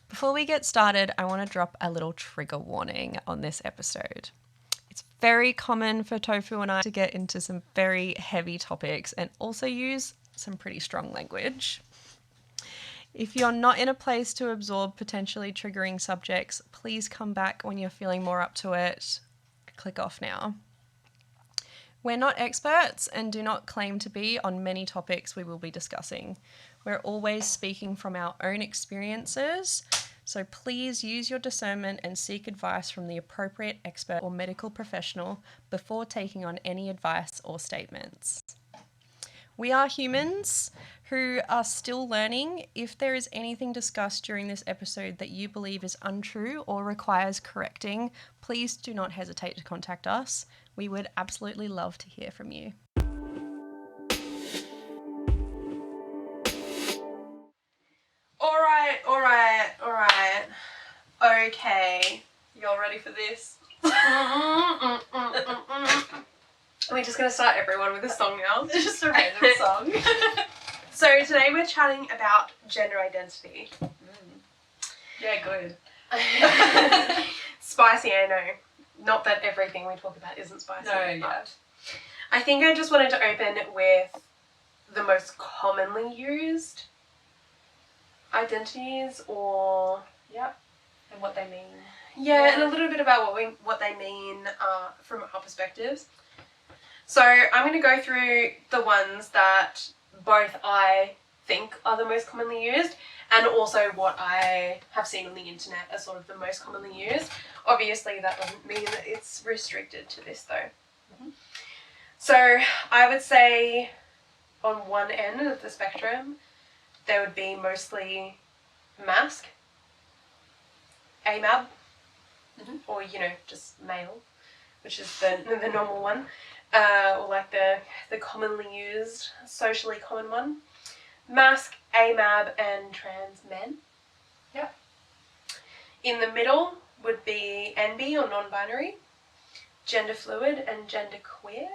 Before we get started, I want to drop a little trigger warning on this episode. It's very common for Tofu and I to get into some very heavy topics and also use some pretty strong language. If you're not in a place to absorb potentially triggering subjects, please come back when you're feeling more up to it. Click off now. We're not experts and do not claim to be on many topics we will be discussing. We're always speaking from our own experiences, so please use your discernment and seek advice from the appropriate expert or medical professional before taking on any advice or statements. We are humans who are still learning. If there is anything discussed during this episode that you believe is untrue or requires correcting, please do not hesitate to contact us. We would absolutely love to hear from you. All right. Okay. Y'all ready for this? We're just going to start everyone with a song now. It's just a random song. So today we're chatting about gender identity. Yeah, good. Spicy, I know. Not that everything we talk about isn't spicy. No, yeah. But I think I just wanted to open with the most commonly used identities or... Yep. And what they mean. Yeah, and a little bit about what they mean from our perspectives. So I'm going to go through the ones that both I think are the most commonly used and also what I have seen on the internet as sort of the most commonly used. Obviously that doesn't mean that it's restricted to this though. Mm-hmm. So I would say on one end of the spectrum there would be mostly mask, AMAB, or just male, which is the normal one. Or like the commonly used, socially common one. Mask, AMAB, and trans men. Yep. In the middle would be NB or non-binary, gender fluid, and gender queer.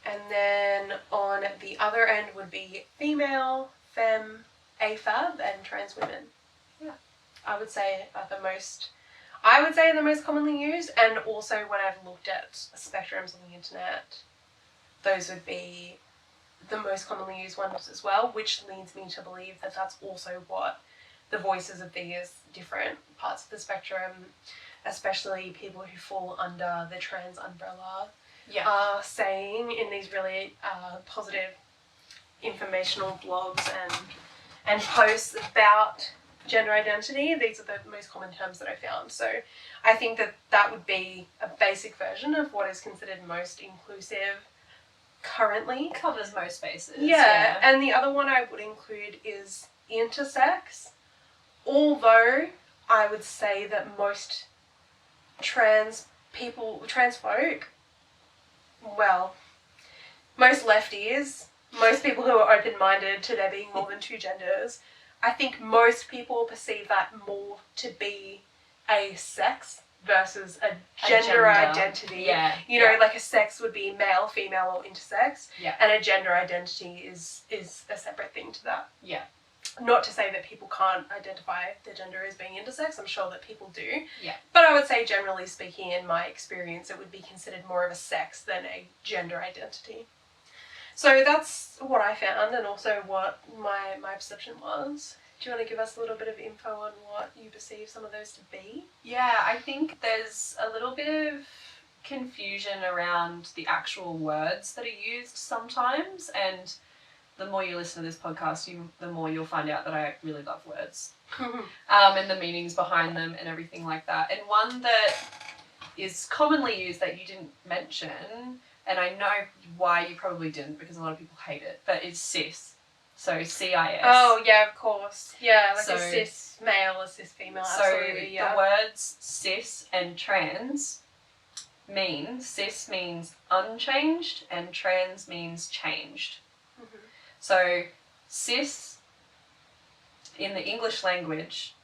And then on the other end would be female, femme, AFAB, and trans women. Yeah. I would say the most commonly used, and also when I've looked at spectrums on the internet, those would be the most commonly used ones as well, which leads me to believe that that's also what the voices of these different parts of the spectrum, especially people who fall under the trans umbrella, are saying in these really positive informational blogs and posts about gender identity. These are the most common terms that I found. So I think that would be a basic version of what is considered most inclusive currently. Covers most bases. Yeah, and the other one I would include is intersex. Although I would say that most trans folk, well, most lefties, most people who are open-minded to there being more than two genders, I think most people perceive that more to be a sex versus a gender identity. Yeah. Like a sex would be male, female, or intersex. Yeah. And a gender identity is a separate thing to that. Yeah. Not to say that people can't identify their gender as being intersex. I'm sure that people do. Yeah. But I would say, generally speaking, in my experience, it would be considered more of a sex than a gender identity. So that's what I found, and also what my perception was. Do you want to give us a little bit of info on what you perceive some of those to be? Yeah, I think there's a little bit of confusion around the actual words that are used sometimes, and the more you listen to this podcast, the more you'll find out that I really love words. And the meanings behind them and everything like that. And one that is commonly used that you didn't mention, and I know why you probably didn't because a lot of people hate it, but it's cis. So CIS. Oh, yeah, of course. Yeah, like so, a cis male, a cis female, so absolutely, yeah. The words cis and trans mean, cis means unchanged and trans means changed. Mm-hmm. So cis in the English language,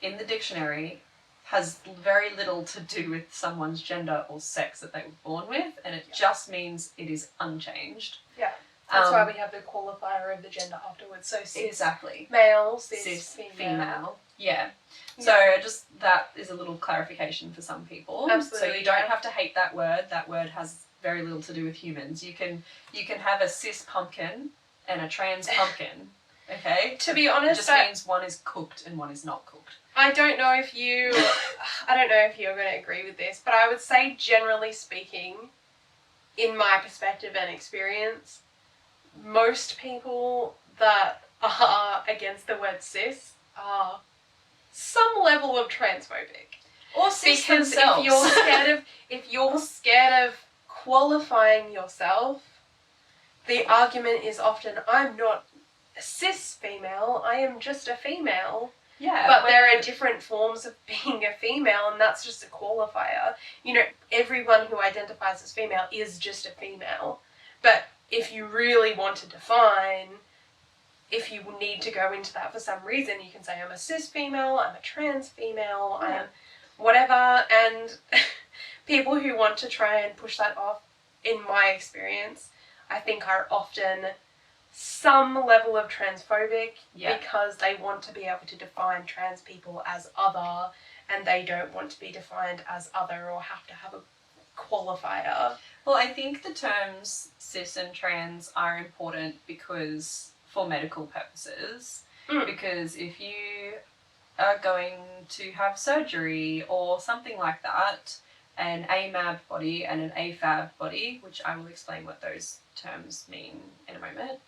in the dictionary, has very little to do with someone's gender or sex that they were born with, and it just means it is unchanged. Yeah. That's why we have the qualifier of the gender afterwards. So cis exactly. male, cis female. Yeah. So just that is a little clarification for some people. Absolutely. So you don't have to hate that word. That word has very little to do with humans. You can have a cis pumpkin and a trans pumpkin. Okay? To be honest, it just means one is cooked and one is not cooked. I don't know if you're going to agree with this, but I would say generally speaking, in my perspective and experience, most people that are against the word cis are some level of transphobic. Or cis because themselves. if you're scared of qualifying yourself, the argument is often, I'm not a cis female, I am just a female. Yeah. But there are different forms of being a female, and that's just a qualifier. You know, everyone who identifies as female is just a female. But if you really want to define, if you need to go into that for some reason, you can say I'm a cis female, I'm a trans female, I'm whatever. And people who want to try and push that off, in my experience, I think are often some level of transphobic because they want to be able to define trans people as other, and they don't want to be defined as other or have to have a qualifier. Well, I think the terms cis and trans are important because for medical purposes. Because if you are going to have surgery or something like that, an AMAB body and an AFAB body, which I will explain what those terms mean in a moment,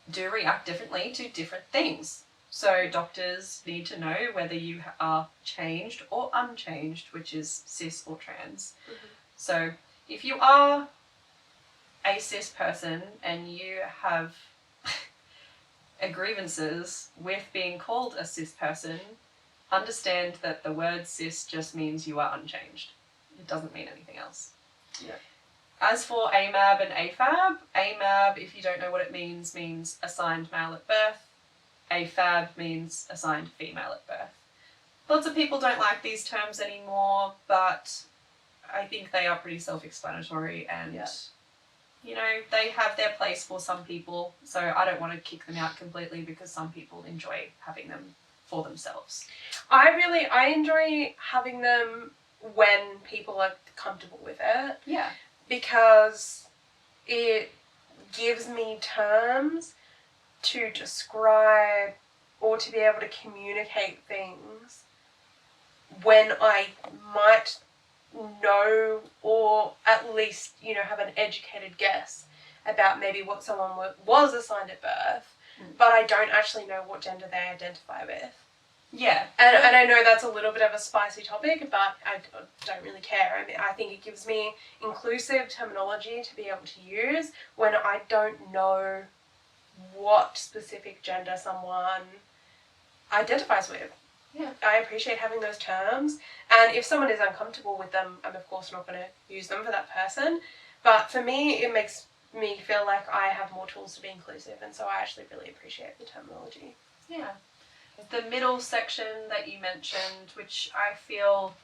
do react differently to different things. So doctors need to know whether you are changed or unchanged, which is cis or trans. So if you are a cis person and you have grievances with being called a cis person, understand that the word cis just means you are unchanged. It doesn't mean anything else. Yeah. As for AMAB and AFAB, AMAB, if you don't know what it means assigned male at birth. AFAB means assigned female at birth. Lots of people don't like these terms anymore, but I think they are pretty self-explanatory and, you know, they have their place for some people, so I don't want to kick them out completely because some people enjoy having them for themselves. I enjoy having them when people are comfortable with it. Yeah. Because it gives me terms to describe or to be able to communicate things when I might know or at least, you know, have an educated guess about maybe what someone was assigned at birth, but I don't actually know what gender they identify with. Yeah. And I know that's a little bit of a spicy topic, but I don't really care. I mean, I think it gives me inclusive terminology to be able to use when I don't know what specific gender someone identifies with. Yeah. I appreciate having those terms, and if someone is uncomfortable with them, I'm of course not going to use them for that person. But for me, it makes me feel like I have more tools to be inclusive, and so I actually really appreciate the terminology. Yeah. The middle section that you mentioned, which I feel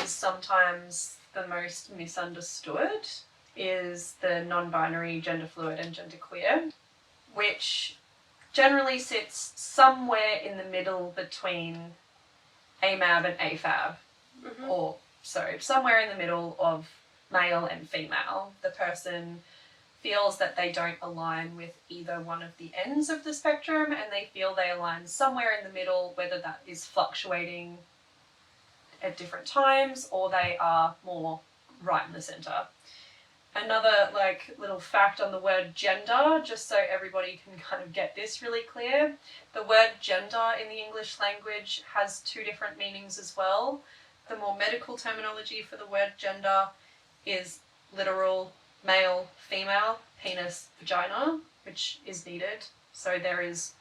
is sometimes the most misunderstood, is the non-binary, gender fluid and genderqueer, which generally sits somewhere in the middle between AMAB and AFAB, or so somewhere in the middle of male and female. The person feels that they don't align with either one of the ends of the spectrum, and they feel they align somewhere in the middle, whether that is fluctuating at different times or they are more right in the center. Another little fact on the word gender, just so everybody can kind of get this really clear, the word gender in the English language has two different meanings as well. The more medical terminology for the word gender is literal male, female, penis, vagina, which is needed. So there is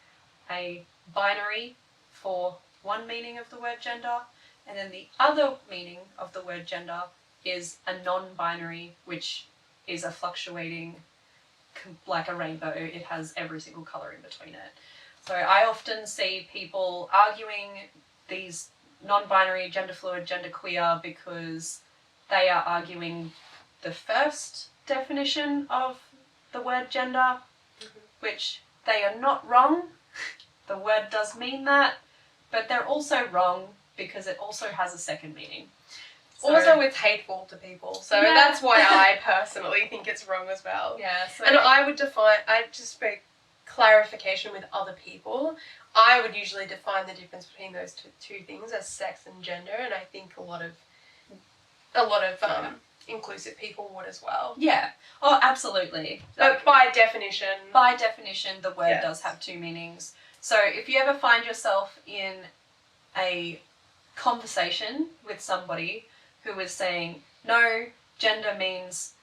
a binary for one meaning of the word gender, and then the other meaning of the word gender is a non-binary, which is a fluctuating, like a rainbow. It has every single colour in between it. So I often see people arguing these non-binary, gender fluid, gender queer because they are arguing the first definition of the word gender, which they are not wrong. The word does mean that, but they're also wrong because it also has a second meaning. So, also, it's hateful to people, so Yeah. that's why I personally think it's wrong as well. yeah, so And I just for clarification with other people, I would usually define the difference between those two things as sex and gender, and I think a lot of inclusive people would as well. yeah. Oh, absolutely. But by definition, the word Yes. does have two meanings. So if you ever find yourself in a conversation with somebody who is saying, no, gender means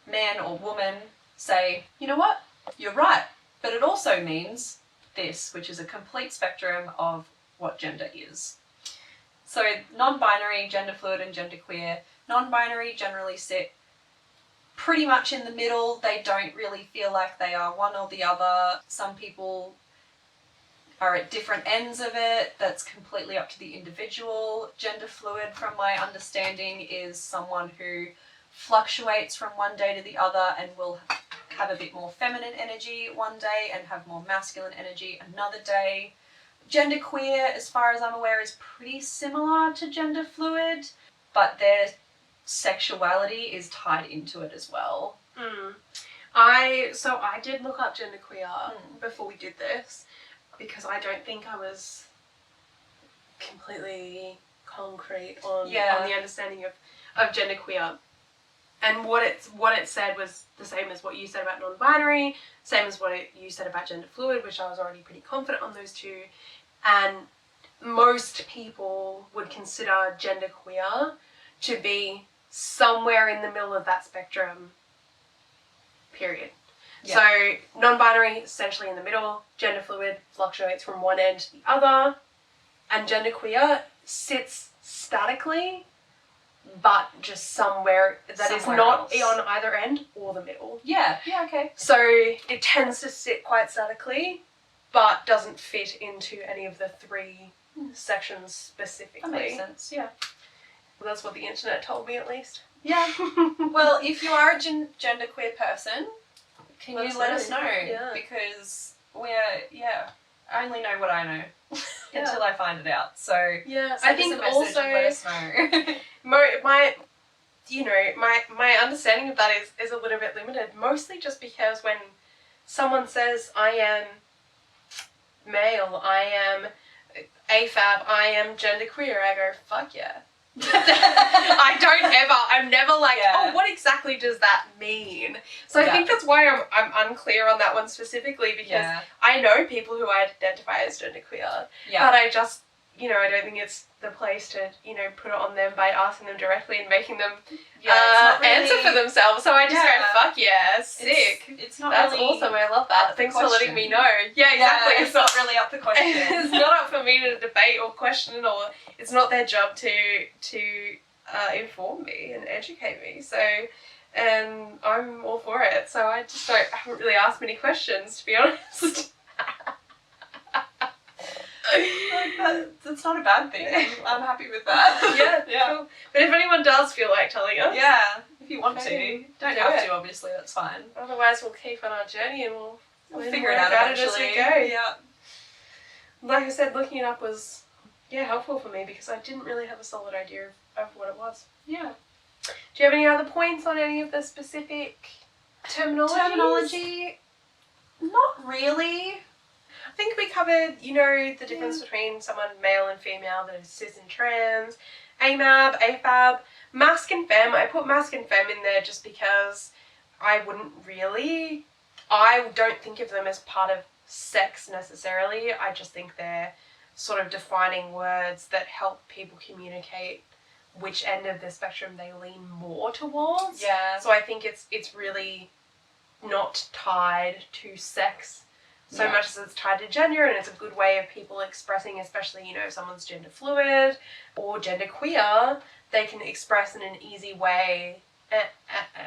man or woman, say, you know what? You're right. But it also means this, which is a complete spectrum of what gender is. So non-binary, gender fluid, and genderqueer. Non-binary generally sit pretty much in the middle. They don't really feel like they are one or the other. Some people are at different ends of it. That's completely up to the individual. Gender fluid, from my understanding, is someone who fluctuates from one day to the other and will have a bit more feminine energy one day and have more masculine energy another day. Genderqueer, as far as I'm aware, is pretty similar to gender fluid, but their sexuality is tied into it as well. I did look up genderqueer before we did this, because I don't think I was completely concrete on the understanding of genderqueer. And what it said was the same as what you said about non-binary, same as what you said about gender fluid, which I was already pretty confident on those two. And most people would consider genderqueer to be somewhere in the middle of that spectrum, period. Yeah. So non-binary, essentially in the middle. Gender fluid fluctuates from one end to the other. And genderqueer sits statically, but just somewhere that is not on either end or the middle. Yeah, okay. So it tends to sit quite statically, but doesn't fit into any of the three sections specifically. That makes sense, yeah. Well, that's what the internet told me, at least. Yeah. Well, if you are a genderqueer person, can you let us know? Yeah. Because I only know what I know until I find it out. So yeah, send I think us a message also and let us know. my understanding of that is a little bit limited, mostly just because when someone says I am male, I am AFAB, I am genderqueer, I go, fuck yeah. I'm never like, oh, what exactly does that mean? So I think that's why I'm unclear on that one specifically, because I know people who identify as genderqueer, but I just, I don't think it's the place to, put it on them by asking them directly and making them answer for themselves. So I just go, fuck yeah, sick. It's not That's really awesome. I love that. Thanks for letting me know. Yeah, exactly. It's not really up to question. It's not up for me to debate or question, or it's not their job to inform me and educate me. So, and I'm all for it. So I just haven't really asked many questions, to be honest. That's not a bad thing. I'm happy with that. Yeah. Cool. But if anyone does feel like telling us, if you want to, don't have to. Obviously, that's fine. Otherwise, we'll keep on our journey and we'll figure it out eventually. As we go. Yeah. Like I said, looking it up was helpful for me, because I didn't really have a solid idea of what it was. Yeah. Do you have any other points on any of the specific terminology? Not really. I think we covered, the difference between someone male and female, the cis and trans, AMAB, AFAB, masc and femme. I put masc and femme in there just because I don't think of them as part of sex necessarily. I just think they're sort of defining words that help people communicate which end of the spectrum they lean more towards. Yeah. So I think it's really not tied to sex so much as it's tied to gender, and it's a good way of people expressing, especially, if someone's gender fluid or gender queer, they can express in an easy way,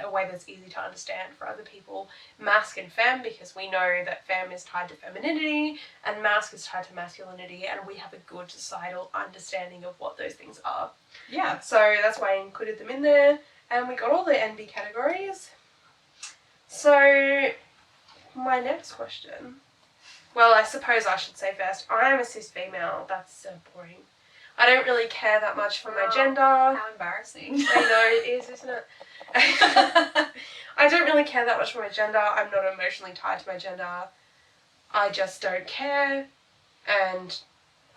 a way that's easy to understand for other people, masc and femme, because we know that femme is tied to femininity and masc is tied to masculinity, and we have a good societal understanding of what those things are. Yeah. So that's why I included them in there, and we got all the NB categories. So my next question Well, I suppose I should say first, I am a cis female. That's so boring. I don't really care that much for my gender. How embarrassing. I know, it is, isn't it? I don't really care that much for my gender. I'm not emotionally tied to my gender. I just don't care. And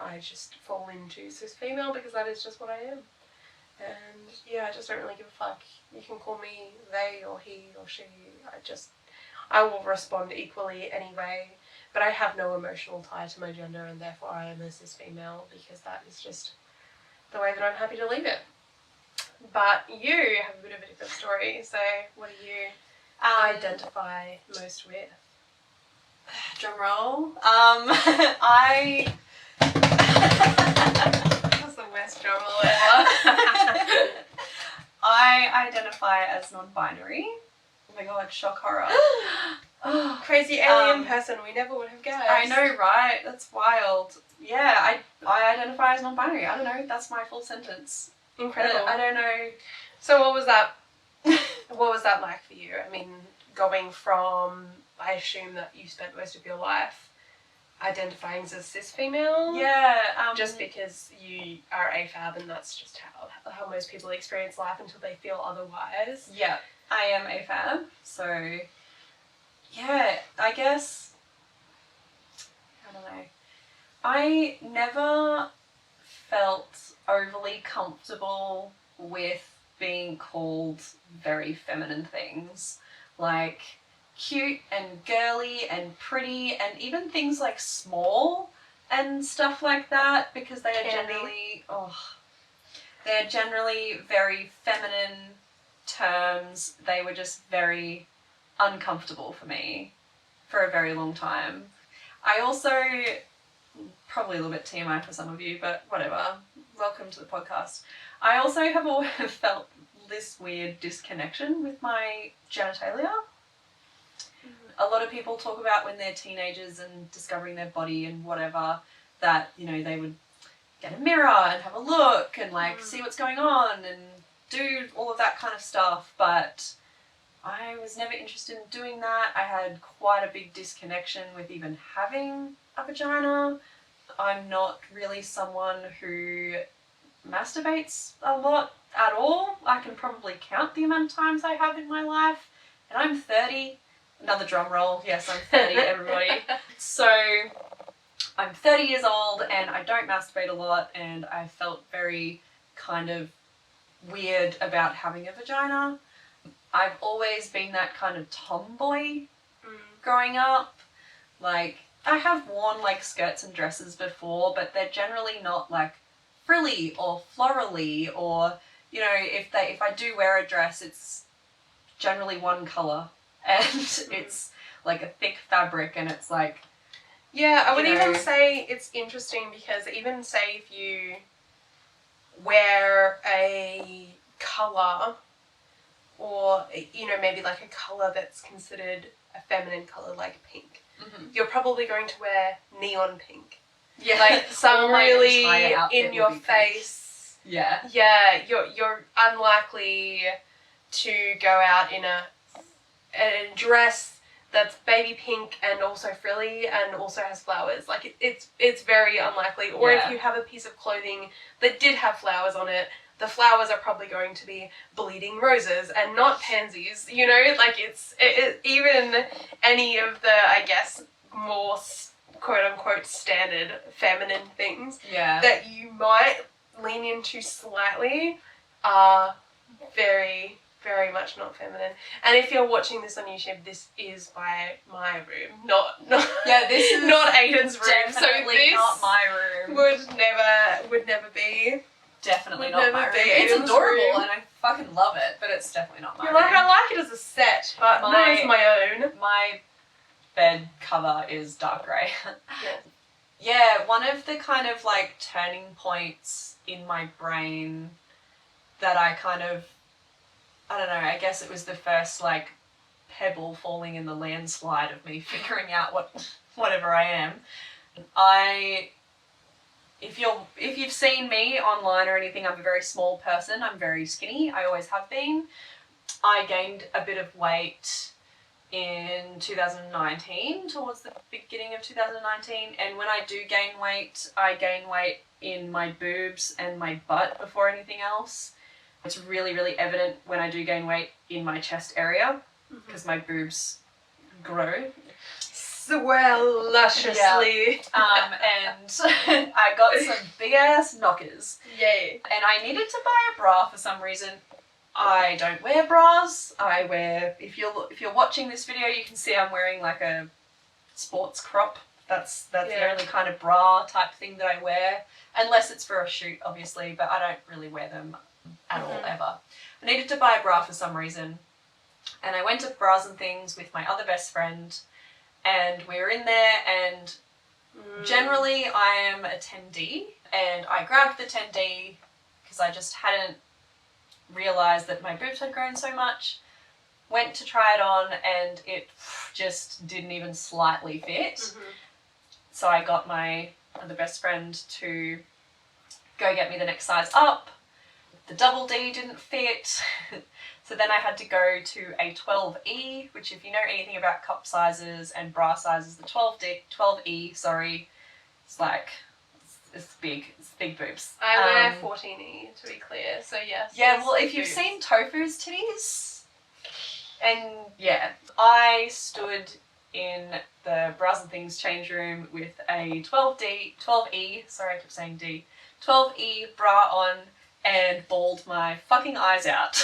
I just fall into cis female because that is just what I am. And yeah, I just don't really give a fuck. You can call me they or he or she. I will respond equally anyway. But I have no emotional tie to my gender, and therefore I am a cis female because that is just the way that I'm happy to leave it. But you have a bit of a different story, so what do you identify most with? Drum roll. I. That's the worst drum roll ever. I identify as non-binary. Oh my god, shock horror. Oh, crazy alien person, we never would have guessed. I know, right? That's wild. Yeah, I identify as non-binary. I don't know. That's my full sentence. Incredible. I don't know. So what was that? What was that like for you? I mean, going from, I assume that you spent most of your life identifying as a cis female. Yeah. Just because you are AFAB and that's just how most people experience life until they feel otherwise. Yeah, I am AFAB. So, yeah, I guess, I don't know. I never felt overly comfortable with being called very feminine things. Like cute and girly and pretty and even things like small and stuff like that, because they are they're generally very feminine terms. They were just very uncomfortable for me for a very long time. I also, probably a little bit TMI for some of you, but whatever, welcome to the podcast. I also have always felt this weird disconnection with my genitalia. A lot of people talk about when they're teenagers and discovering their body and whatever, that, you know, they would get a mirror and have a look and like see what's going on and do all of that kind of stuff, but I was never interested in doing that. I had quite a big disconnection with even having a vagina. I'm not really someone who masturbates a lot at all. I can probably count the amount of times I have in my life, and I'm 30. Another drum roll. Yes, I'm 30, everybody. So I'm 30 years old and I don't masturbate a lot, and I felt very kind of weird about having a vagina. I've always been that kind of tomboy growing up. Like, I have worn like skirts and dresses before, but they're generally not like frilly or florally, or, you know, if I do wear a dress, it's generally one colour and it's like a thick fabric, and it's like, yeah, I would even say it's interesting because even say if you wear a colour, or, you know, maybe like a colour that's considered a feminine colour like pink, you're probably going to wear neon pink. yeah, Like some really in your face. Yeah. Yeah, you're unlikely to go out in a dress that's baby pink and also frilly and also has flowers. Like it's very unlikely. Or if you have a piece of clothing that did have flowers on it, the flowers are probably going to be bleeding roses and not pansies. You know, like it's even any of the, I guess, more quote unquote standard feminine things that you might lean into slightly are very, very much not feminine. And if you're watching this on YouTube, this is my room, not this is not Aiden's room. Definitely so this not my room. Would never be. Definitely not my room. It's adorable and I fucking love it, but it's definitely not my room. Like, I like it as a set, but not as my own. My bed cover is dark grey. Yeah, one of the kind of like turning points in my brain that I kind of, I don't know, I guess it was the first like pebble falling in the landslide of me figuring out whatever I am. If you've seen me online or anything, I'm a very small person. I'm very skinny. I always have been. I gained a bit of weight in 2019, towards the beginning of 2019. And when I do gain weight, I gain weight in my boobs and my butt before anything else. It's really, really evident when I do gain weight in my chest area because my boobs grow. Swell lusciously. Yeah. And I got some big ass knockers. Yay. And I needed to buy a bra for some reason. I don't wear bras. I wear, if you're watching this video, you can see I'm wearing like a sports crop. That's the only kind of bra type thing that I wear, unless it's for a shoot, obviously, but I don't really wear them at all, ever. I needed to buy a bra for some reason, and I went to Bras and Things with my other best friend, and we were in there, and generally I am a 10D, and I grabbed the 10D because I just hadn't realised that my boobs had grown so much, went to try it on, and it just didn't even slightly fit. So I got my other best friend to go get me the next size up. The double D didn't fit. So then I had to go to a 12E, which if you know anything about cup sizes and bra sizes, the 12E, it's like, it's big boobs. I wear 14E, to be clear, so yes. Yeah, well, if you've seen Tofu's titties, and yeah, I stood in the Bras and Things change room with a 12E bra on and bawled my fucking eyes out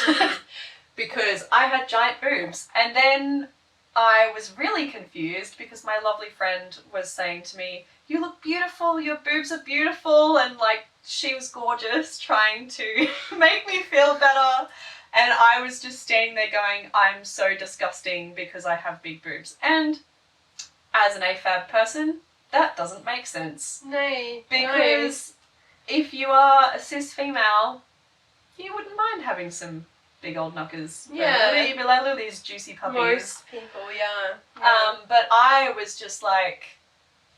because I had giant boobs. And then I was really confused because my lovely friend was saying to me, "You look beautiful, your boobs are beautiful," and like she was gorgeous, trying to make me feel better. And I was just standing there going, I'm so disgusting because I have big boobs. And as an AFAB person, that doesn't make sense. No. Because if you are a cis female, you wouldn't mind having some big old knuckers. Yeah. You'd be like, look at these juicy puppies. Most people, yeah. But I was just like,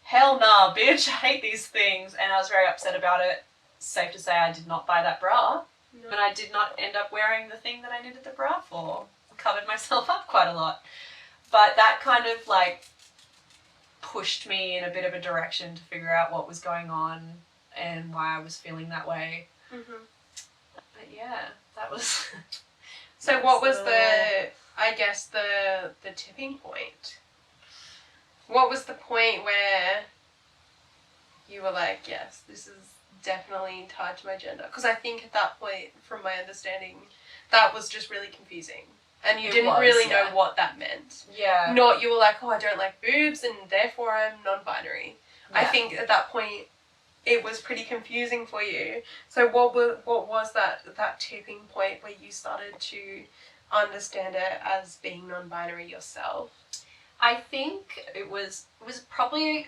hell nah, bitch, I hate these things. And I was very upset about it. Safe to say I did not buy that bra. No. But I did not end up wearing the thing that I needed the bra for. Covered myself up quite a lot. But that kind of like pushed me in a bit of a direction to figure out what was going on and why I was feeling that way. But yeah, that was... So what was the tipping point? What was the point where you were like, yes, this is definitely tied to my gender? Because I think at that point, from my understanding, that was just really confusing. And you didn't really know what that meant. Yeah. Not you were like, oh, I don't like boobs and therefore I'm non-binary. Yeah. I think at that point it was pretty confusing for you. So what was that tipping point where you started to understand it as being non-binary yourself? I think it was probably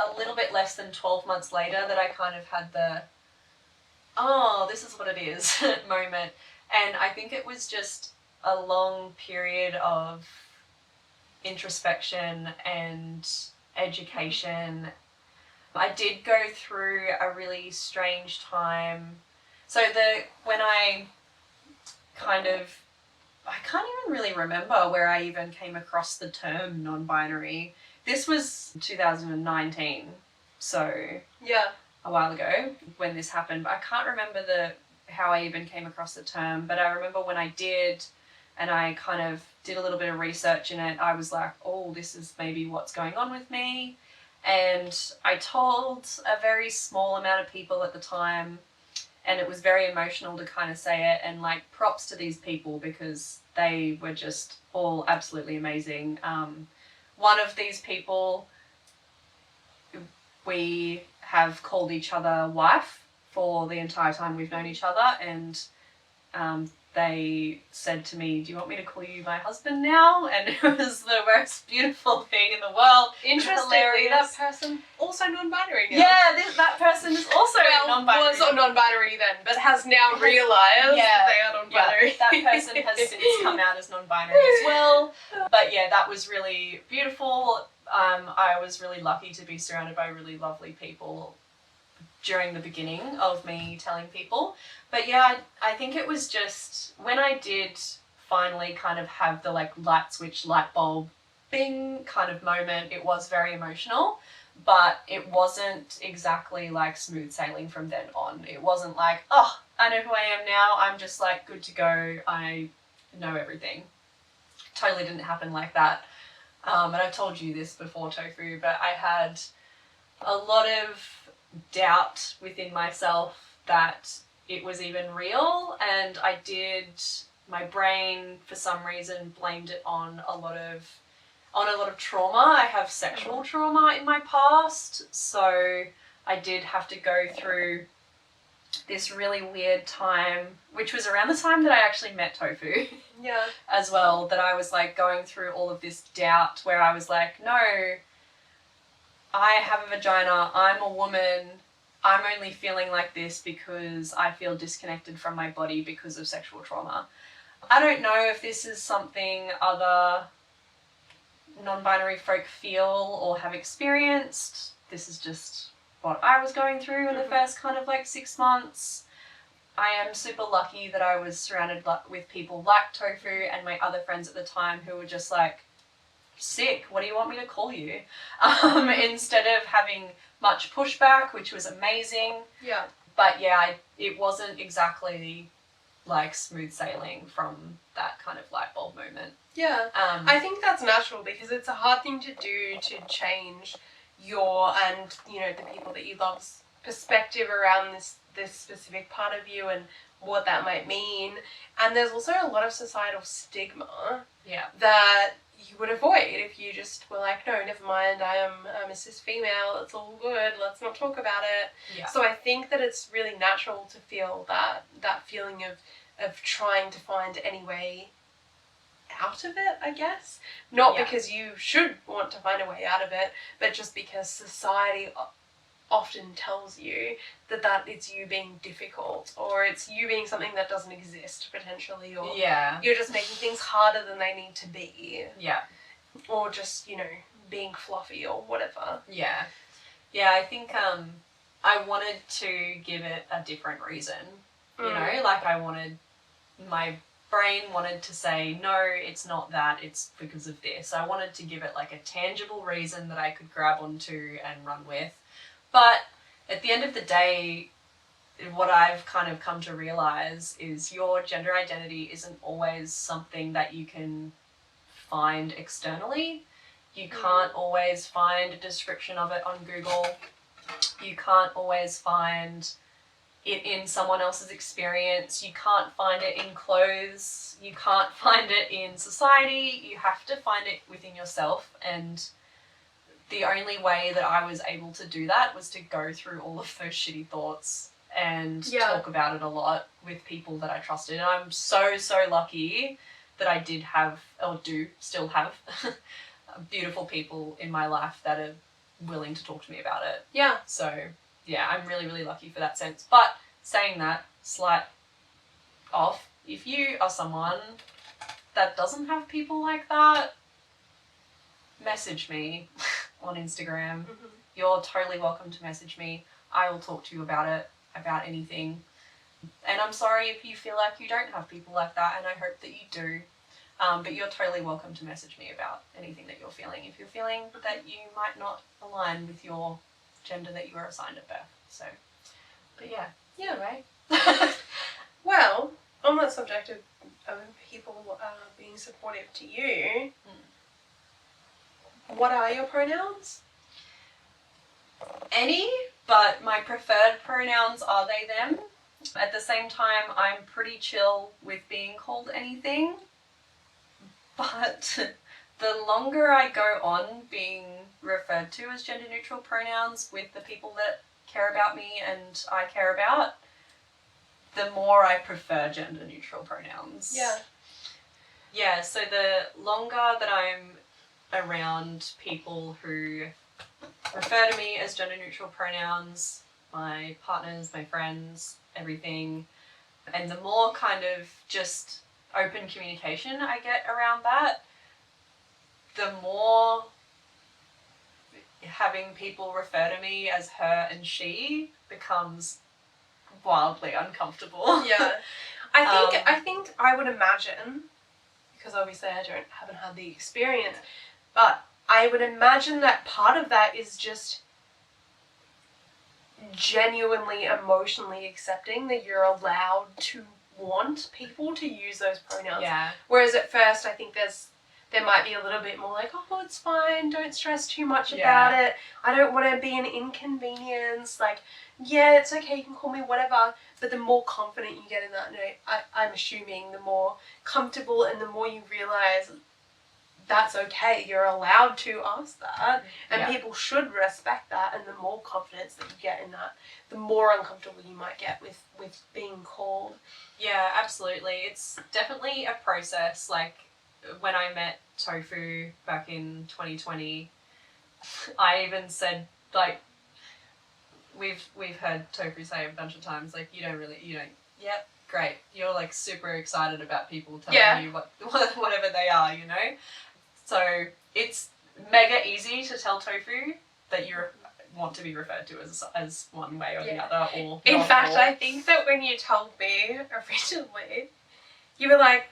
a little bit less than 12 months later that I kind of had the, oh, this is what it is moment. And I think it was just a long period of introspection and education. I did go through a really strange time. So when I can't even really remember where I even came across the term non-binary. This was 2019, so yeah, a while ago when this happened. But I can't remember how I even came across the term. But I remember when I did, and I kind of did a little bit of research in it, I was like, oh, this is maybe what's going on with me. And I told a very small amount of people at the time, and it was very emotional to kind of say it, and like props to these people because they were just all absolutely amazing. One of these people, we have called each other wife for the entire time we've known each other, and they said to me, "Do you want me to call you my husband now?" And it was the most beautiful thing in the world. Interestingly, that person also non-binary now. Yeah, that person is also non-binary. Was non-binary then, but has now realised that they are non-binary. Yeah, that person has since come out as non-binary as well. But yeah, that was really beautiful. I was really lucky to be surrounded by really lovely people during the beginning of me telling people. But yeah, I think it was just when I did finally kind of have the like light switch, light bulb, bing kind of moment. It was very emotional, but it wasn't exactly like smooth sailing from then on. It wasn't like, oh, I know who I am now. I'm just like good to go. I know everything. Totally didn't happen like that. And I've told you this before, Tofu, but I had a lot of doubt within myself that it was even real, and my brain for some reason blamed it on a lot of trauma. I have sexual trauma in my past, so I did have to go through this really weird time, which was around the time that I actually met Tofu. Yeah. As well, that I was like going through all of this doubt where I was like, no, I have a vagina, I'm a woman, I'm only feeling like this because I feel disconnected from my body because of sexual trauma. I don't know if this is something other non-binary folk feel or have experienced. This is just what I was going through in the first kind of like 6 months. I am super lucky that I was surrounded with people like Tofu and my other friends at the time who were just like, sick, what do you want me to call you? Instead of having much pushback, which was amazing. Yeah. But yeah, it wasn't exactly like smooth sailing from that kind of light bulb moment. Yeah. I think that's natural because it's a hard thing to do to change your and, you know, the people that you love's perspective around this specific part of you and what that might mean. And there's also a lot of societal stigma that you would avoid if you just were like, no, never mind, I'm a cis female, it's all good, let's not talk about it. Yeah. So I think that it's really natural to feel that feeling of trying to find any way out of it, I guess. Not because you should want to find a way out of it, but just because society often tells you that it's you being difficult, or it's you being something that doesn't exist potentially, or you're just making things harder than they need to be. Yeah. Or just, you know, being fluffy or whatever. Yeah. Yeah, I think I wanted to give it a different reason. You know, like my brain wanted to say, no, it's not that, it's because of this. I wanted to give it like a tangible reason that I could grab onto and run with. But at the end of the day, what I've kind of come to realize is your gender identity isn't always something that you can find externally. You can't always find a description of it on Google. You can't always find it in someone else's experience. You can't find it in clothes. You can't find it in society. You have to find it within yourself. And the only way that I was able to do that was to go through all of those shitty thoughts and talk about it a lot with people that I trusted. And I'm so lucky that I did have, or do still have, beautiful people in my life that are willing to talk to me about it. Yeah. So, yeah, I'm really lucky for that sense. But saying that, slight off, if you are someone that doesn't have people like that, message me on Instagram. You're totally welcome to message me. I will talk to you about it, about anything. And I'm sorry if you feel like you don't have people like that, and I hope that you do. But you're totally welcome to message me about anything that you're feeling, if you're feeling that you might not align with your gender that you were assigned at birth. So, but yeah. Anyway. Well, on that subject of people being supportive to you, what are your pronouns? Any, but my preferred pronouns are they, them. At the same time, I'm pretty chill with being called anything. But the longer I go on being referred to as gender neutral pronouns with the people that care about me and I care about, the more I prefer gender neutral pronouns. Yeah. Yeah, so the longer that I'm around people who refer to me as gender neutral pronouns, my partners, my friends, everything, and the more kind of just open communication I get around that, the more having people refer to me as her and she becomes wildly uncomfortable. Yeah. I think I would imagine because obviously I haven't had the experience. But I would imagine that part of that is just genuinely emotionally accepting that you're allowed to want people to use those pronouns. Yeah. Whereas at first I think there might be a little bit more like, oh, it's fine, don't stress too much about it. I don't want to be an inconvenience. Like, yeah, it's okay, you can call me whatever. But the more confident you get in that, I'm assuming the more comfortable and the more you realise that's okay, you're allowed to ask that, and people should respect that, and the more confidence that you get in that, the more uncomfortable you might get with being called. Yeah, absolutely. It's definitely a process. Like, when I met Tofu back in 2020, I even said, like, we've heard Tofu say a bunch of times, like, you don't, yep, great. You're, like, super excited about people telling you whatever they are, you know? So it's mega easy to tell Tofu that you want to be referred to as one way or the other, or in fact, I think that when you told me originally, you were like,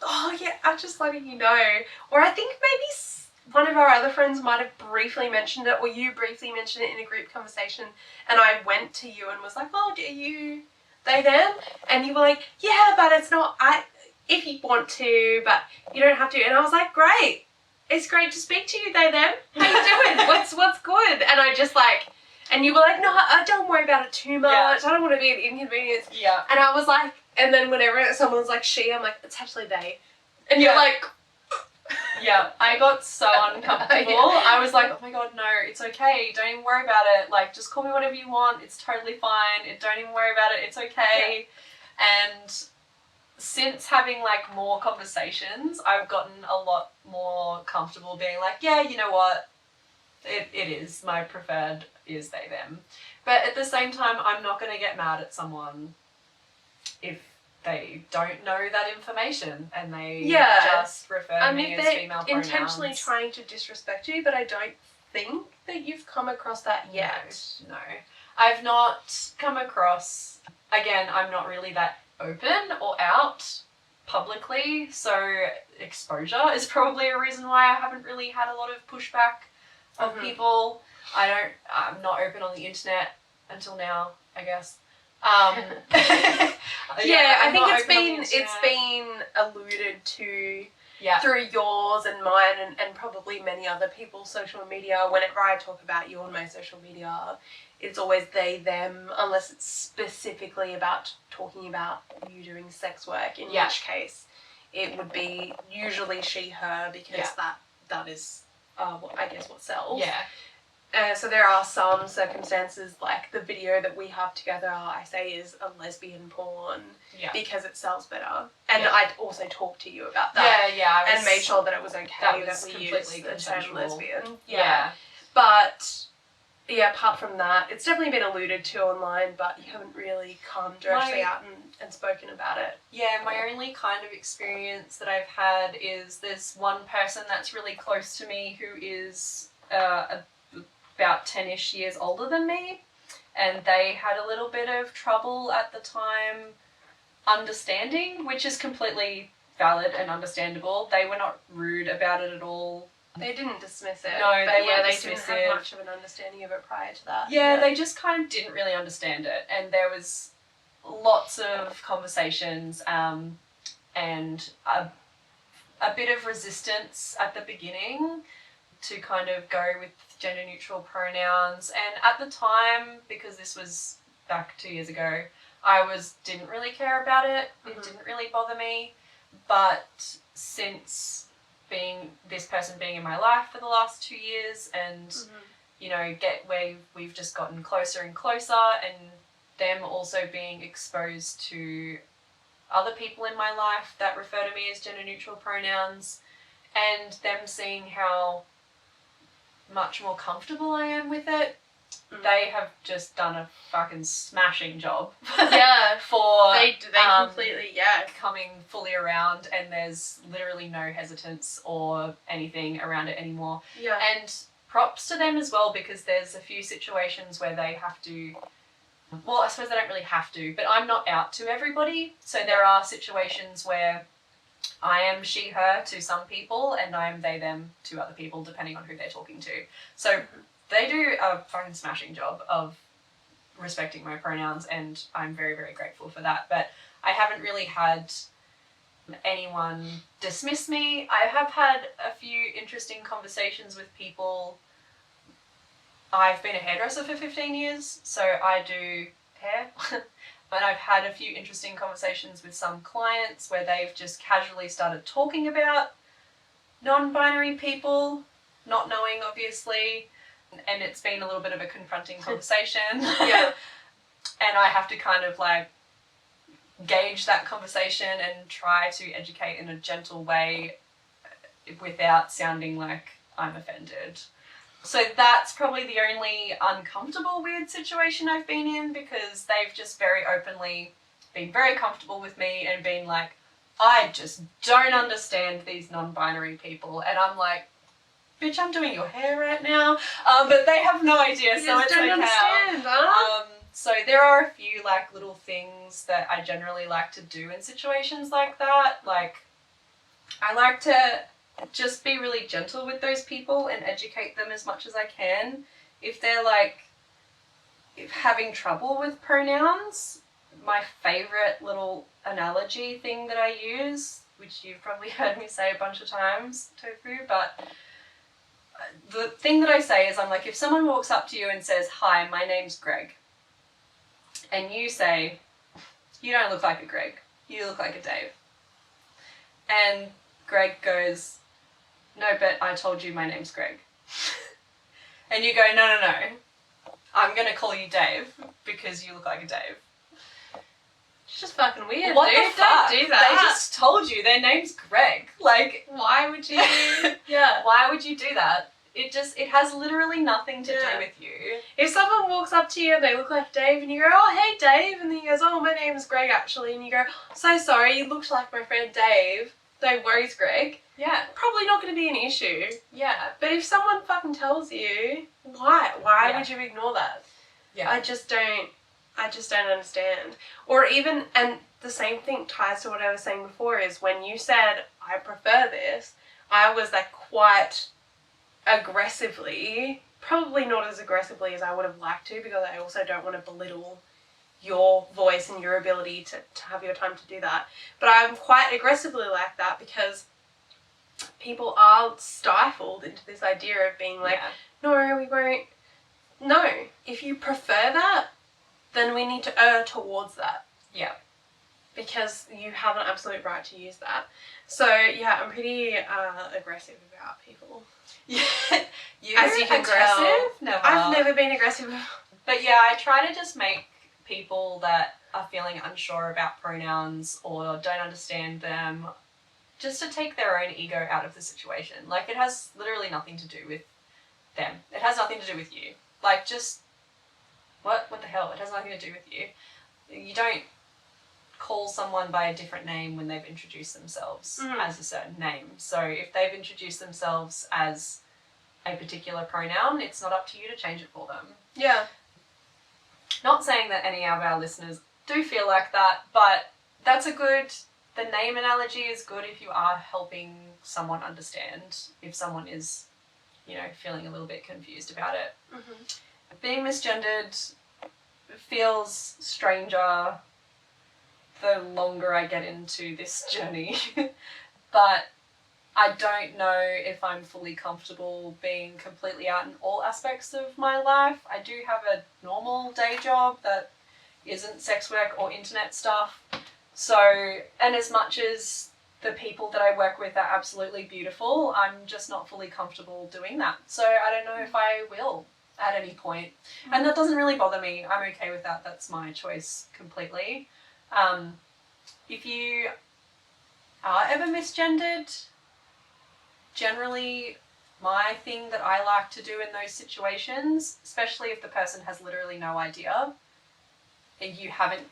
oh yeah, I'm just letting you know. Or I think maybe one of our other friends might have briefly mentioned it, or you briefly mentioned it in a group conversation, and I went to you and was like, oh, do you, they, them? And you were like, yeah, but it's not, if you want to, but you don't have to. And I was like, great. It's great to speak to you, they, them. How you doing? what's good? And I just like, and you were like, no, don't worry about it too much. I don't want to be an inconvenience. Yeah. And I was like, and then whenever someone's like she, I'm like, it's actually they. And you're like, yeah, I got so uncomfortable. I was like, oh my god, no, it's okay. Don't even worry about it. Like, just call me whatever you want. It's totally fine. Don't even worry about it. It's okay. And since having like more conversations, I've gotten a lot more comfortable being like, yeah, you know what, it is, my preferred is they, them. But at the same time, I'm not going to get mad at someone if they don't know that information and they just refer to me as female pronouns. Intentionally trying to disrespect you, but I don't think that you've come across that yet. No. I've not come across, again, I'm not really that open or out publicly, so exposure is probably a reason why I haven't really had a lot of pushback of people. I'm not open on the internet until now, I guess. I think it's been alluded to through yours and mine and probably many other people's social media. Whenever I talk about you on my social media, it's always they, them, unless it's specifically about talking about you doing sex work, in which case it would be usually she, her, because that is, I guess, what sells. Yeah. So there are some circumstances, like the video that we have together, I say is a lesbian porn because it sells better. And I also talked to you about that. And made sure that it was okay that we used the term lesbian. But apart from that, it's definitely been alluded to online, but you haven't really come directly out and spoken about it. Yeah, my only kind of experience that I've had is there's one person that's really close to me who is about 10-ish years older than me, and they had a little bit of trouble at the time understanding, which is completely valid and understandable. They were not rude about it at all. They didn't dismiss it. No, but they weren't they dismissive. didn't have much of an understanding of it prior to that. Yeah, they just kind of didn't really understand it, and there was lots of conversations and a bit of resistance at the beginning to kind of go with gender neutral pronouns. And at the time, because this was back 2 years ago, I didn't really care about it. It didn't really bother me. But since this person being in my life for the last 2 years, and you know, we've just gotten closer and closer, and them also being exposed to other people in my life that refer to me as gender neutral pronouns, and them seeing how much more comfortable I am with it, they have just done a fucking smashing job. For they completely coming fully around, and there's literally no hesitance or anything around it anymore. And props to them as well, because there's a few situations where they have to, well, I suppose they don't really have to, but I'm not out to everybody, so there are situations where I am she, her to some people, and I am they, them to other people, depending on who they're talking to. So they do a fucking smashing job of respecting my pronouns, and I'm very, very grateful for that. But I haven't really had anyone dismiss me. I have had a few interesting conversations with people. I've been a hairdresser for 15 years, so I do hair. But I've had a few interesting conversations with some clients where they've just casually started talking about non-binary people, not knowing, obviously, and it's been a little bit of a confronting conversation. Yeah. And I have to kind of like gauge that conversation and try to educate in a gentle way without sounding like I'm offended. So that's probably the only uncomfortable, weird situation I've been in, because they've just very openly been very comfortable with me and been like, I just don't understand these non-binary people. And I'm like, bitch, I'm doing your hair right now. But they have no idea, so it's okay. Understand, huh? So there are a few like little things that I generally like to do in situations like that. Like, I like to just be really gentle with those people and educate them as much as I can. If they're like having trouble with pronouns, my favorite little analogy thing that I use, which you've probably heard me say a bunch of times, Tofu, but the thing that I say is, I'm like, if someone walks up to you and says, hi, my name's Greg, and you say, you don't look like a Greg, you look like a Dave. And Greg goes, no, but I told you my name's Greg. And you go, no, I'm going to call you Dave because you look like a Dave. It's just fucking weird, What dude. the fuck? Don't do that. They just told you their name's Greg. Like, Why would you? Yeah. why would you do that? It has literally nothing to do with you. If someone walks up to you and they look like Dave and you go, oh, hey, Dave, and then he goes, oh, my name's Greg, actually, and you go, so sorry, you looked like my friend Dave. No worries, Greg. Yeah. Probably not going to be an issue. Yeah. But if someone fucking tells you, why? Why would you ignore that? Yeah. I just don't understand. Or even, and the same thing ties to what I was saying before, is when you said, I prefer this, I was like quite aggressively, probably not as aggressively as I would have liked to, because I also don't want to belittle your voice and your ability to have your time to do that. But I'm quite aggressively like that because people are stifled into this idea of being like, no, we won't. No, if you prefer that, then we need to err towards that. Yeah. Because you have an absolute right to use that. So, yeah, I'm pretty aggressive about people. Yeah. As you can tell. Never. I've never been aggressive. But yeah, I try to just make people that are feeling unsure about pronouns or don't understand them, just to take their own ego out of the situation. Like, it has literally nothing to do with them. It has nothing to do with you. Like, just, what the hell? It has nothing to do with you. You don't call someone by a different name when they've introduced themselves as a certain name. So if they've introduced themselves as a particular pronoun, it's not up to you to change it for them. Yeah. Not saying that any of our listeners do feel like that, but that's the name analogy is good if you are helping someone understand, if someone is, feeling a little bit confused about it. Mm-hmm. Being misgendered feels stranger the longer I get into this journey, but I don't know if I'm fully comfortable being completely out in all aspects of my life. I do have a normal day job that isn't sex work or internet stuff. So, and as much as the people that I work with are absolutely beautiful, I'm just not fully comfortable doing that. So I don't know if I will at any point. And that doesn't really bother me. I'm okay with that. That's my choice completely. If you are ever misgendered, generally my thing that I like to do in those situations, especially if the person has literally no idea and you haven't,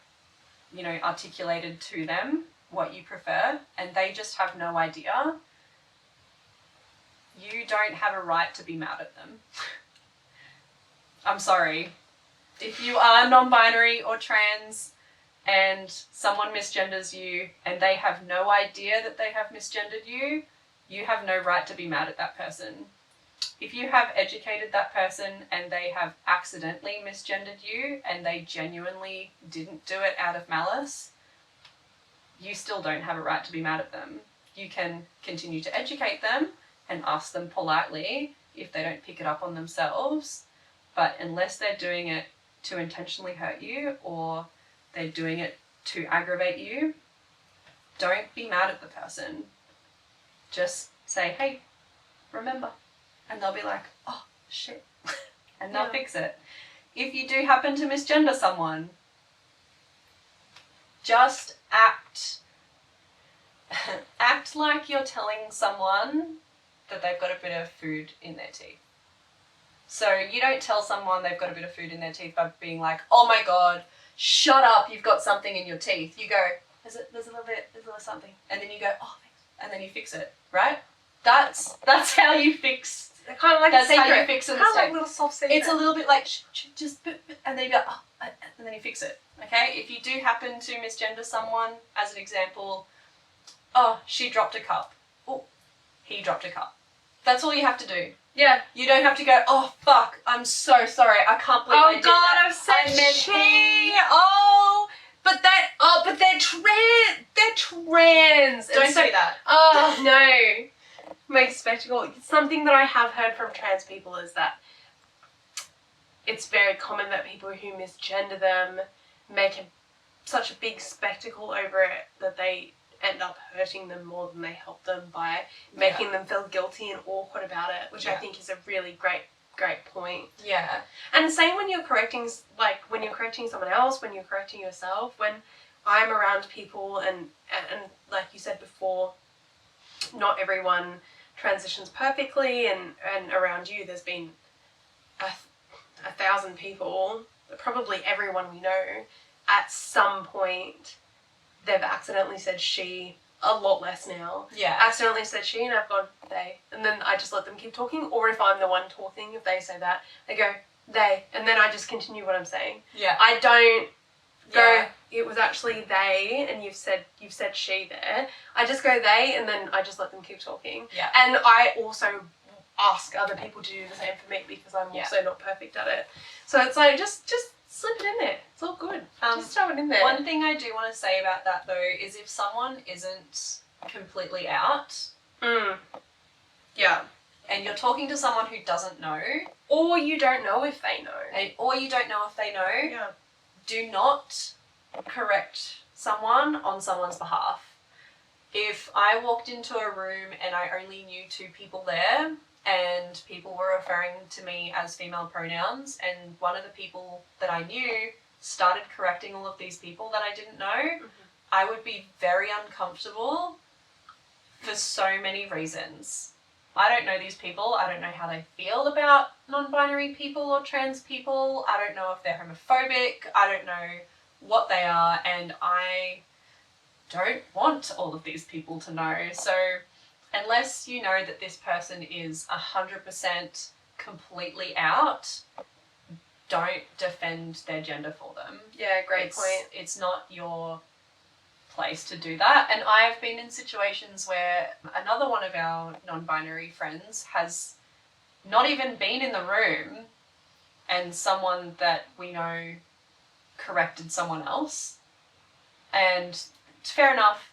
articulated to them what you prefer and they just have no idea, you don't have a right to be mad at them. I'm sorry. If you are non-binary or trans, and someone misgenders you and they have no idea that they have misgendered you, you have no right to be mad at that person. If you have educated that person and they have accidentally misgendered you and they genuinely didn't do it out of malice, you still don't have a right to be mad at them. You can continue to educate them and ask them politely if they don't pick it up on themselves, but unless they're doing it to intentionally hurt you or they're doing it to aggravate you, don't be mad at the person. Just say, hey, remember. And they'll be like, oh, shit. And they'll fix it. If you do happen to misgender someone, just act like you're telling someone that they've got a bit of food in their teeth. So you don't tell someone they've got a bit of food in their teeth by being like, oh my God, shut up, you've got something in your teeth. You go, there's a little something. And then you go, oh, thanks. And then you fix it, right? That's how you fix. Kind of like that's a secret. how you fix a mistake. Kind of like a little soft secret. It's a little bit like just, and then you go, oh, and then you fix it. Okay. If you do happen to misgender someone, as an example, oh, she dropped a cup. Oh, he dropped a cup. That's all you have to do. Yeah. You don't have to go, oh fuck, I'm so sorry, I can't believe I did that. Oh God, I've said she. But they're trans. Don't do that. Oh no. Make spectacle. Something that I have heard from trans people is that it's very common that people who misgender them make such a big spectacle over it that they end up hurting them more than they help them by making them feel guilty and awkward about it, which I think is a really great point. Yeah. And same when you're correcting, like when you're correcting someone else, when you're correcting yourself, when I'm around people and like you said before, not everyone transitions perfectly, and around you there's been a 1,000 people, probably everyone we know, at some point they've accidentally said she, a lot less now. Yeah. Accidentally said she and I've gone they. And then I just let them keep talking, or if I'm the one talking, if they say that, I go they, and then I just continue what I'm saying. Yeah. I don't go, it was actually they and you've said she there. I just go they and then I just let them keep talking. Yeah. And I also ask other people to do the same for me because I'm also not perfect at it. So it's like just slip it in there. It's all good. Just throw it in there. One thing I do want to say about that though is if someone isn't completely out, yeah, and you're talking to someone who doesn't know, or you don't know if they know, do not correct someone on someone's behalf. If I walked into a room and I only knew 2 people there and people were referring to me as female pronouns and one of the people that I knew started correcting all of these people that I didn't know, I would be very uncomfortable for so many reasons. I don't know these people. I don't know how they feel about non-binary people or trans people. I don't know if they're homophobic. I don't know what they are, and I don't want all of these people to know. So unless you know that this person is 100% completely out, don't defend their gender for them. Yeah, great point. It's not your place to do that. And I've been in situations where another one of our non-binary friends has not even been in the room and someone that we know corrected someone else. And fair enough,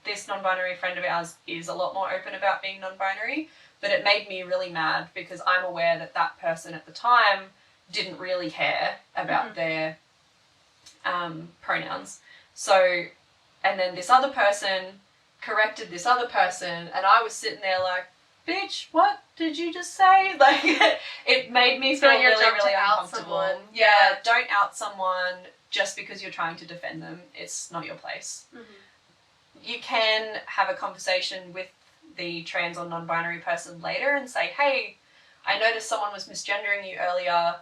this non-binary friend of ours is a lot more open about being non-binary, but it made me really mad because I'm aware that that person at the time didn't really care about their pronouns. So, and then this other person corrected this other person and I was sitting there like, bitch, what did you just say? Like, it made me feel really, really uncomfortable. Yeah, don't out someone just because you're trying to defend them. It's not your place. You can have a conversation with the trans or non-binary person later and say, hey, I noticed someone was misgendering you earlier.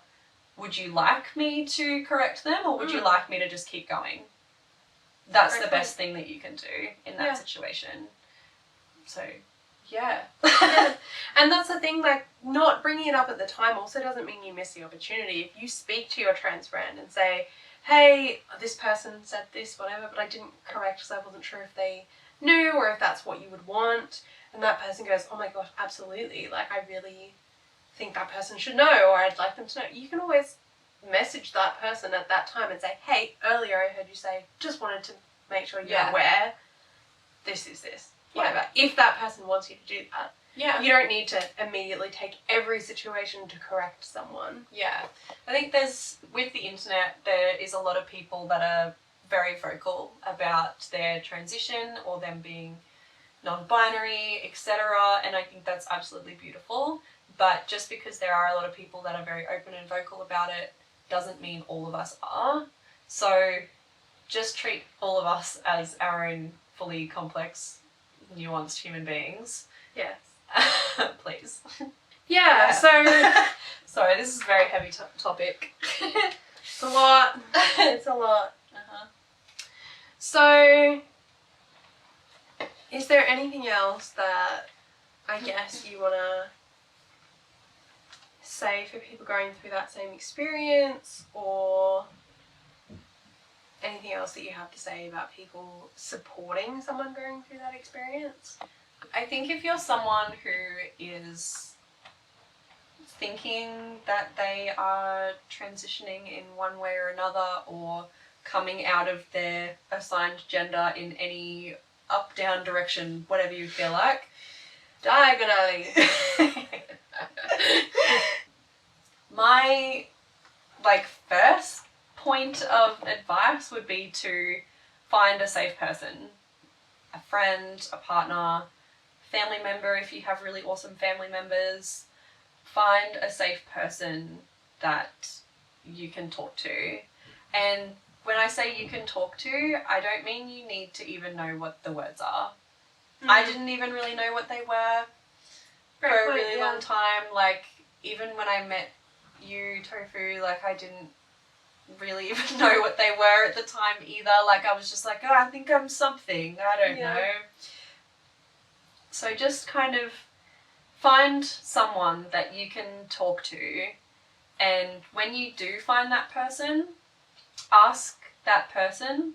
Would you like me to correct them or would you like me to just keep going? That's the best thing that you can do in that situation. So, yeah. And that's the thing, like, not bringing it up at the time also doesn't mean you miss the opportunity. If you speak to your trans friend and say, hey, this person said this, whatever, but I didn't correct because I wasn't sure if they knew or if that's what you would want. And that person goes, oh my gosh, absolutely. Like, I really think that person should know, or I'd like them to know. You can always message that person at that time and say, hey, earlier I heard you say, just wanted to make sure you're aware this is this. Whatever. If that person wants you to do that. Yeah. You don't need to immediately take every situation to correct someone. Yeah. I think with the internet, there is a lot of people that are very vocal about their transition or them being non-binary, etc. And I think that's absolutely beautiful. But just because there are a lot of people that are very open and vocal about it doesn't mean all of us are. So just treat all of us as our own fully complex, nuanced human beings. Yes. Please. Yeah, so... Sorry, this is a very heavy topic. It's a lot. It's a lot. Uh-huh. So, is there anything else that I guess you want to say for people going through that same experience, or anything else that you have to say about people supporting someone going through that experience? I think if you're someone who is thinking that they are transitioning in one way or another, or coming out of their assigned gender in any up, down direction, whatever you feel like, Diagonally. my first point of advice would be to find a safe person, a friend, a partner, family member if you have really awesome family members. Find a safe person that you can talk to. And when I say you can talk to, I don't mean you need to even know what the words are. I didn't even really know what they were for a really long time. Like, even when I met you, Tofu, like, I didn't really even know what they were at the time either. Like, I was just like, oh, I think I'm something. I don't know. So just kind of find someone that you can talk to, and when you do find that person, ask that person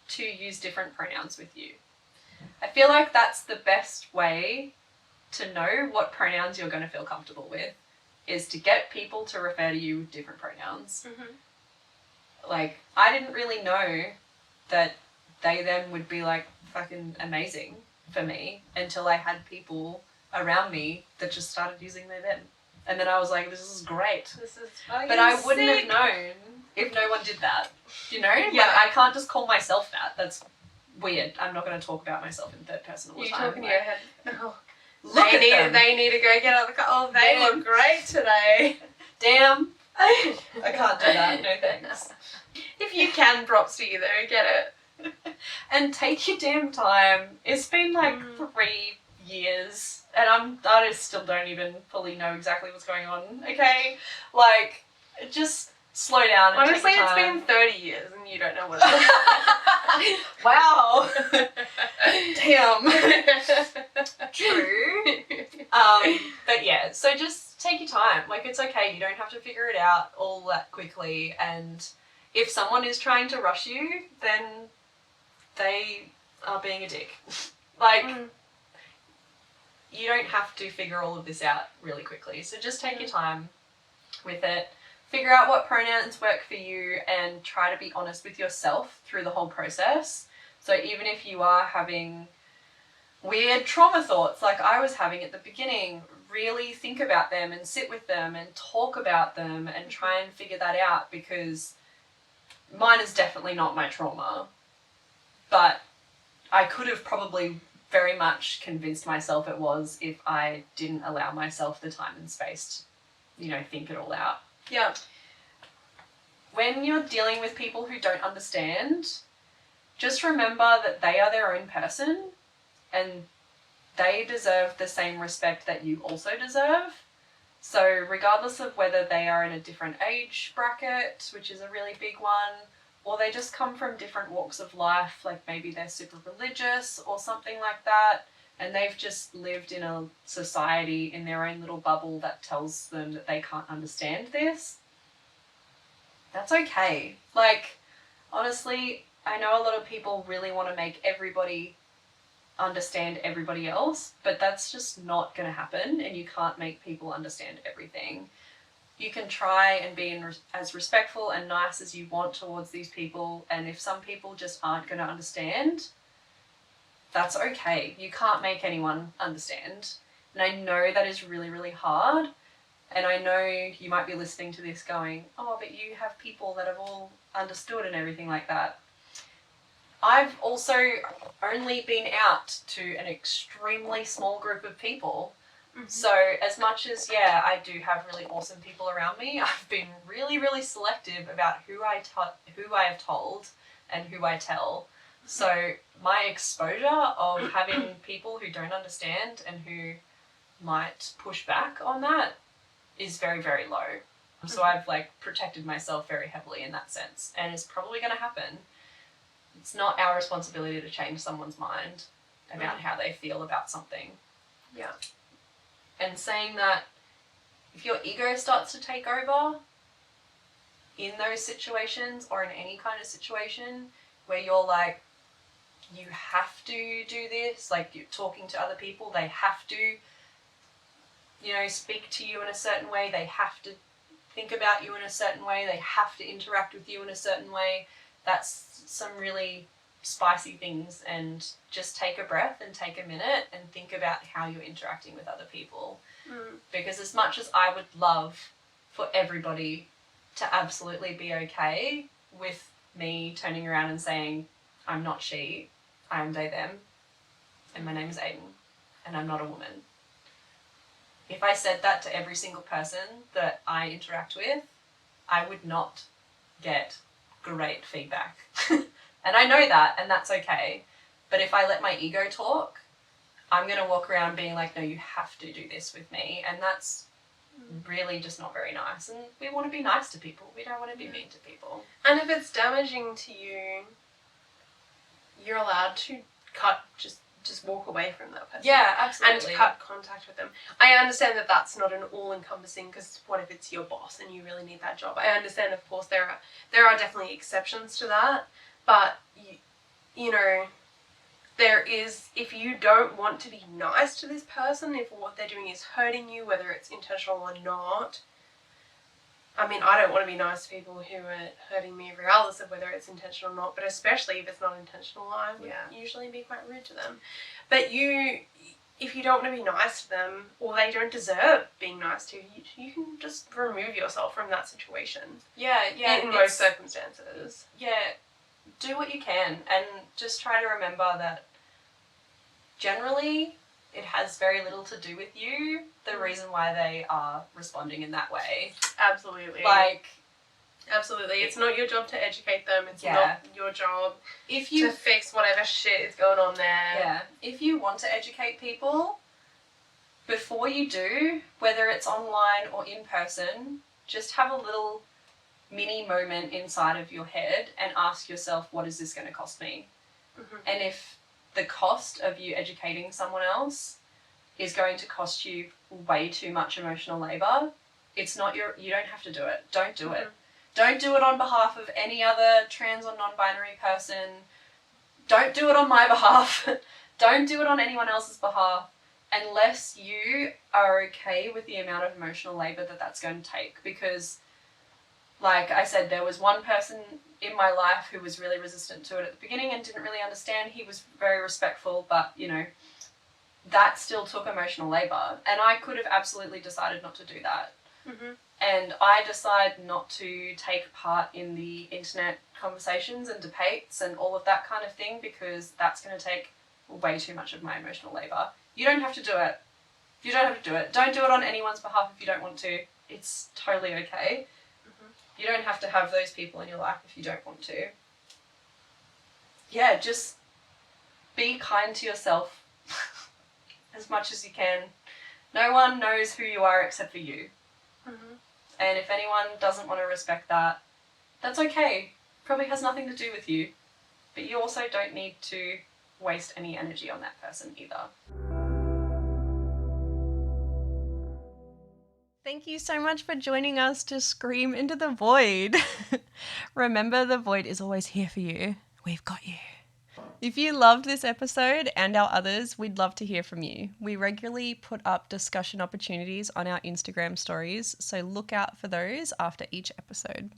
to use different pronouns with you. I feel like that's the best way to know what pronouns you're going to feel comfortable with, is to get people to refer to you with different pronouns. Like, I didn't really know that they then would be like fucking amazing for me until I had people around me that just started using their them. And then I was like, this is great. This is But I wouldn't have known if no one did that. You know? Yeah. Like, I can't just call myself that. That's weird. I'm not going to talk about myself in third person all the You're time. talking to your head. Oh. Look They at need, them. they need to go get out of the car. Oh, they Damn. look great today. Damn. I can't do that. No thanks. If you can, props to you though. Get it. And take your damn time. It's been like 3 years and I just still don't even fully know exactly what's going on. Okay? Like, just slow down and Honestly, take your it's time. been 30 years and you don't know what it Wow. is. Damn. True. But yeah, so just take your time. Like, it's okay. You don't have to figure it out all that quickly. And if someone is trying to rush you, then they are being a dick. Like, you don't have to figure all of this out really quickly. So just take your time with it. Figure out what pronouns work for you and try to be honest with yourself through the whole process. So even if you are having weird trauma thoughts like I was having at the beginning, really think about them and sit with them and talk about them and try and figure that out, because mine is definitely not my trauma. But I could have probably very much convinced myself it was if I didn't allow myself the time and space to, you know, think it all out. Yeah. When you're dealing with people who don't understand, just remember that they are their own person and they deserve the same respect that you also deserve. So regardless of whether they are in a different age bracket, which is a really big one, or they just come from different walks of life, like maybe they're super religious or something like that, and they've just lived in a society in their own little bubble that tells them that they can't understand this, that's okay. Like, Honestly, I know a lot of people really want to make everybody understand everybody else, but that's just not going to happen, and you can't make people understand everything. You can try and be as respectful and nice as you want towards these people, and if some people just aren't going to understand, that's okay. You can't make anyone understand. And I know that is really, really hard. And I know you might be listening to this going, oh, but you have people that have all understood and everything like that. I've also only been out to an extremely small group of people. Mm-hmm. So as much as, yeah, I do have really awesome people around me, I've been really, really selective about who I have told and who I tell. So my exposure of having people who don't understand and who might push back on that is very, very low. So I've protected myself very heavily in that sense, and it's probably going to happen. It's not our responsibility to change someone's mind about how they feel about something. Yeah. And saying that if your ego starts to take over in those situations or in any kind of situation where you're like, you have to do this, like you're talking to other people, they have to, speak to you in a certain way, they have to think about you in a certain way, they have to interact with you in a certain way, that's some really spicy things. And just take a breath and take a minute and think about how you're interacting with other people. Because as much as I would love for everybody to absolutely be okay with me turning around and saying, I'm not she, I am they, them, and my name is Aiden, and I'm not a woman. If I said that to every single person that I interact with, I would not get great feedback. And I know that, and that's okay. But if I let my ego talk, I'm going to walk around being like, no, you have to do this with me. And that's really just not very nice. And we want to be nice to people. We don't want to be mean to people. And if it's damaging to you, you're allowed to just walk away from that person. Yeah, absolutely. And to cut contact with them. I understand that that's not an all-encompassing, because what if it's your boss and you really need that job? I understand, of course, there are definitely exceptions to that. But, there is, if you don't want to be nice to this person, if what they're doing is hurting you, whether it's intentional or not. I mean, I don't want to be nice to people who are hurting me regardless of whether it's intentional or not, but especially if it's not intentional, I would usually be quite rude to them. But if you don't want to be nice to them, or they don't deserve being nice to you can just remove yourself from that situation. Yeah. In most circumstances. Yeah, do what you can, and just try to remember that generally it has very little to do with you, the reason why they are responding in that way. Absolutely. Absolutely. It's not your job to educate them. It's not your job to fix whatever shit is going on there. Yeah. If you want to educate people, before you do, whether it's online or in person, just have a little mini moment inside of your head and ask yourself, what is this going to cost me? Mm-hmm. And if the cost of you educating someone else is going to cost you way too much emotional labor, you don't have to do it. Don't do it. Don't do it on behalf of any other trans or non-binary person. Don't do it on my behalf. Don't do it on anyone else's behalf unless you are okay with the amount of emotional labor that's going to take. Because, like I said, there was one person in my life who was really resistant to it at the beginning and didn't really understand. He was very respectful, but, that still took emotional labor. And I could have absolutely decided not to do that. Mm-hmm. And I decided not to take part in the internet conversations and debates and all of that kind of thing, because that's going to take way too much of my emotional labor. You don't have to do it. You don't have to do it. Don't do it on anyone's behalf if you don't want to. It's totally okay. Mm-hmm. You don't have to have those people in your life if you don't want to. Yeah, just be kind to yourself as much as you can. No one knows who you are except for you. Mm-hmm. And if anyone doesn't want to respect that, that's okay. Probably has nothing to do with you. But you also don't need to waste any energy on that person either. Thank you so much for joining us to scream into the void. Remember, the void is always here for you. We've got you. If you loved this episode and our others, we'd love to hear from you. We regularly put up discussion opportunities on our Instagram stories, so look out for those after each episode.